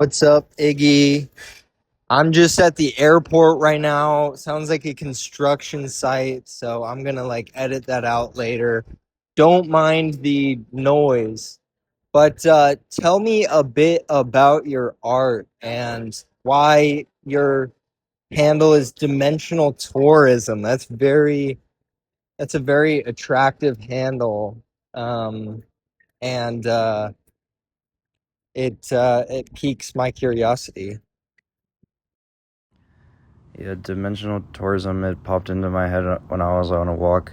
What's up, Iggy? I'm just at the airport right now. Sounds like a construction site, so I'm gonna edit that out later. Don't mind the noise, but tell me a bit about your art and why your handle is dimensional tourism. That's a very attractive handle. And it piques my curiosity. Yeah, dimensional tourism, it popped into my head when I was on a walk.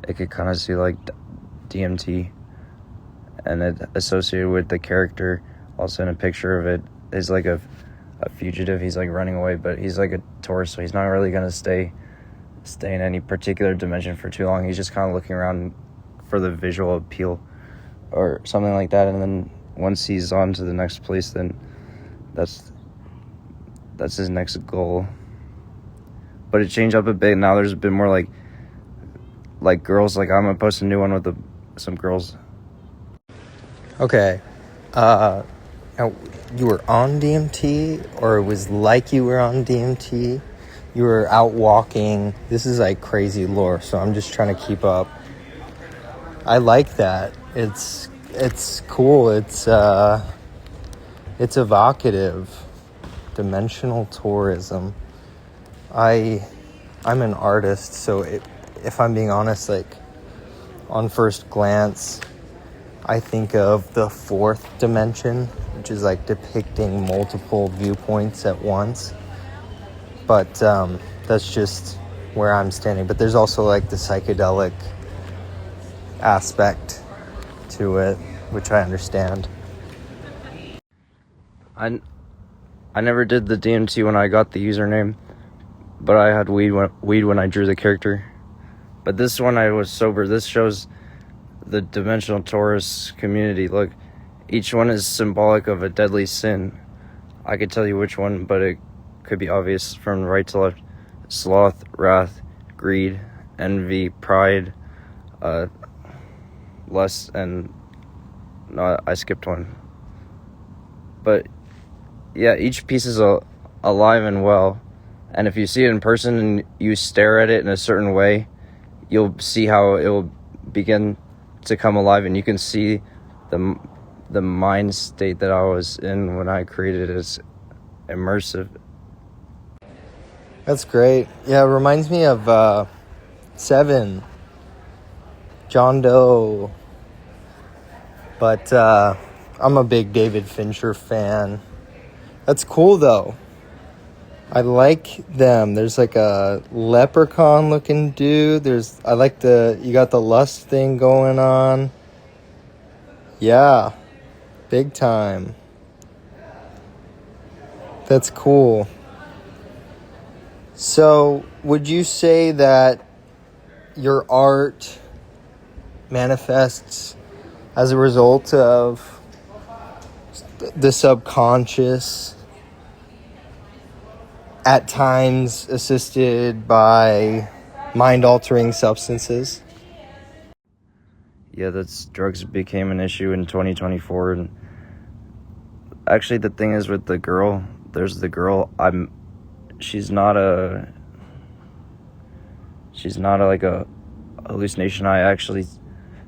It could kind of see like DMT, and it associated with the character. Also, in a picture of it is like a fugitive. He's like running away, but he's like a tourist, so he's not really gonna stay in any particular dimension for too long. He's just kind of looking around for the visual appeal or something like that. And then once he's on to the next place, then that's his next goal. But it changed up a bit. Now there's a bit more like girls. Like I'm gonna post a new one with some girls. Okay. Now, you were on DMT, or it was like you were on DMT? You were out walking. This is like crazy lore, so I'm just trying to keep up. I like that. It's cool. It's evocative. Dimensional tourism. I'm an artist, so if I'm being honest, on first glance, I think of the fourth dimension, which is depicting multiple viewpoints at once. But that's just where I'm standing. But there's also the psychedelic aspect to it, which I understand. I never did the DMT when I got the username, but I had weed when I drew the character. But this one I was sober. This shows the dimensional tourist community. Look, each one is symbolic of a deadly sin. I could tell you which one, but it could be obvious from right to left. Sloth, wrath, greed, envy, pride, lust, and no, I skipped one. But yeah, each piece is alive and well. And if you see it in person and you stare at it in a certain way, you'll see how it will begin to come alive, and you can see the mind state that I was in when I created it as immersive. That's great. Yeah, it reminds me of Seven, John Doe. But I'm a big David Fincher fan. That's cool, though. I like them. There's a leprechaun looking dude. I like you got the lust thing going on. Yeah, big time. That's cool. So, would you say that your art manifests as a result of the subconscious, at times assisted by mind-altering substances? Yeah, drugs became an issue in 2024, and actually the thing is with the girl, there's the girl. She's not like a hallucination. I actually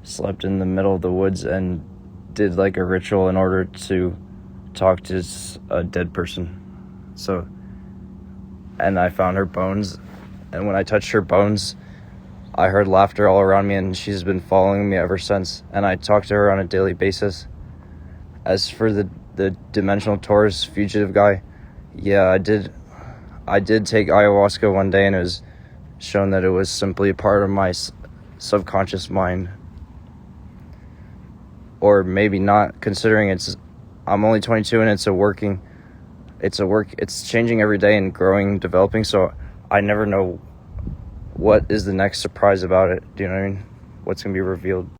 slept in the middle of the woods and did like a ritual in order to talk to a dead person. So, and I found her bones, and when I touched her bones, I heard laughter all around me, and she's been following me ever since. And I talk to her on a daily basis. As for the dimensional tourist fugitive guy, yeah, I did take ayahuasca one day, and it was shown that it was simply a part of my subconscious mind. Or maybe not, considering I'm only 22 and it's changing every day and growing, developing, so I never know what is the next surprise about it. Do you know what I mean? What's going to be revealed?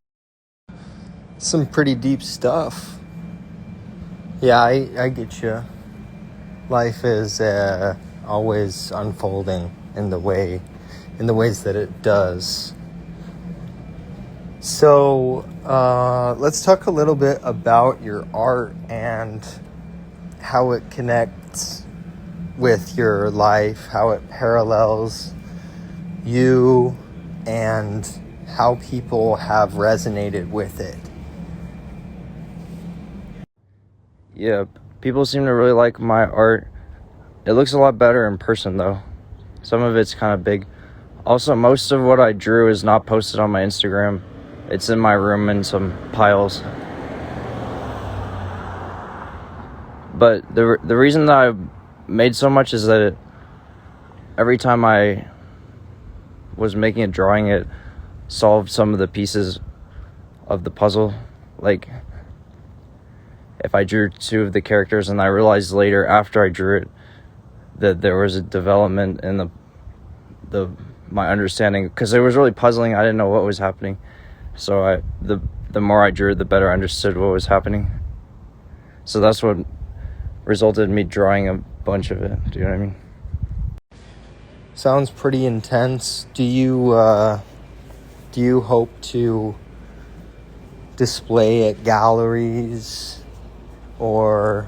Some pretty deep stuff. Yeah, I get you. Life is always unfolding in the ways that it does. So let's talk a little bit about your art and how it connects with your life, how it parallels you, and how people have resonated with it. Yeah, people seem to really like my art. It looks a lot better in person, though. Some of it's kind of big. Also, most of what I drew is not posted on my Instagram. It's in my room in some piles. But the reason that I made so much is that every time I was making a drawing, it solved some of the pieces of the puzzle. Like, if I drew two of the characters and I realized later after I drew it that there was a development in my understanding, because it was really puzzling. I didn't know what was happening. So the more I drew, the better I understood what was happening. So that's what resulted in me drawing a bunch of it. Do you know what I mean? Sounds pretty intense. Do you hope to display at galleries, or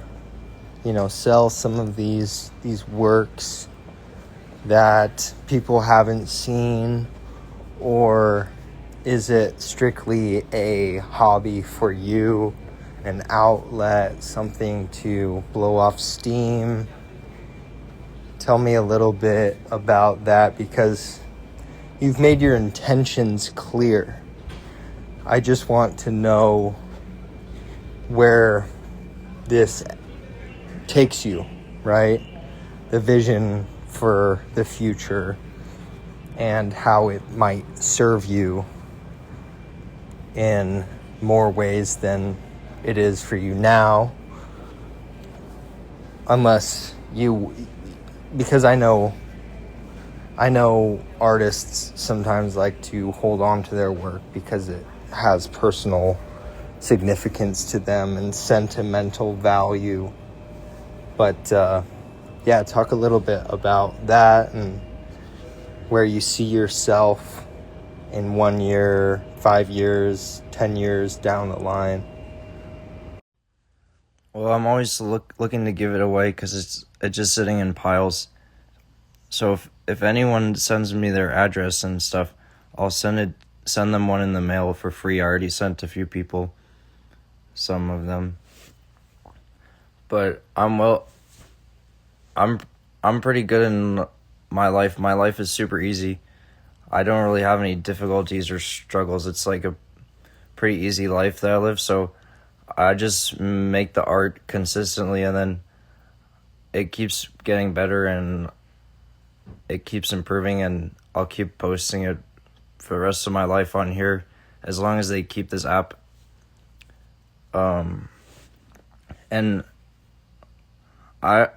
sell some of these works that people haven't seen, or is it strictly a hobby for you, an outlet, something to blow off steam? Tell me a little bit about that, because you've made your intentions clear. I just want to know where this takes you, right? The vision for the future and how it might serve you in more ways than it is for you now. Because I know artists sometimes like to hold on to their work because it has personal significance to them and sentimental value. But talk a little bit about that and where you see yourself in 1 year, 5 years, 10 years down the line. Well, I'm always looking to give it away because it's just sitting in piles. So if anyone sends me their address and stuff, I'll send them one in the mail for free. I already sent a few people some of them. But I'm pretty good in my life. My life is super easy. I don't really have any difficulties or struggles. It's like a pretty easy life that I live. So I just make the art consistently, and then it keeps getting better and it keeps improving, and I'll keep posting it for the rest of my life on here as long as they keep this app. And I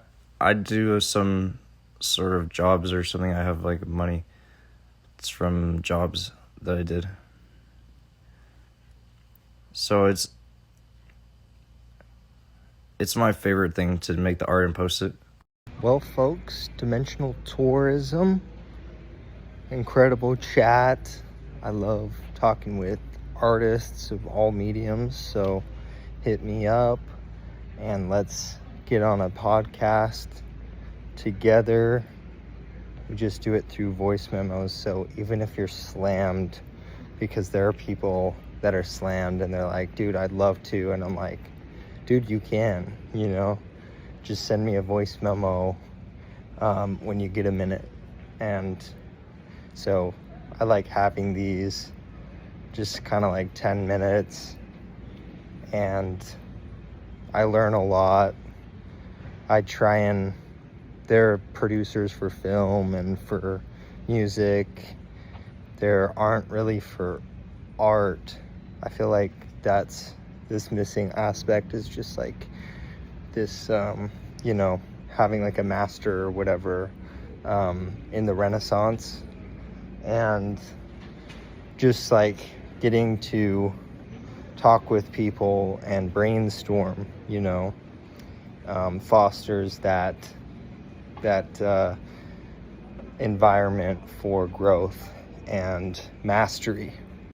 do some sort of jobs or something. I have like money. It's from jobs that I did. So it's my favorite thing to make the art and post it. Well, folks, Dimensional Tourism, incredible chat. I love talking with artists of all mediums, so hit me up and let's get on a podcast together. We just do it through voice memos, so even if you're slammed, because there are people that are slammed and they're like, dude, I'd love to, and I'm like, dude, you can, just send me a voice memo when you get a minute. And so I like having these just kind of like 10 minutes, and I learn a lot. They're producers for film and for music. There aren't really for art. I feel like that's this missing aspect, is just like this, having like a master or whatever in the Renaissance, and just like getting to talk with people and brainstorm, fosters that environment for growth and mastery.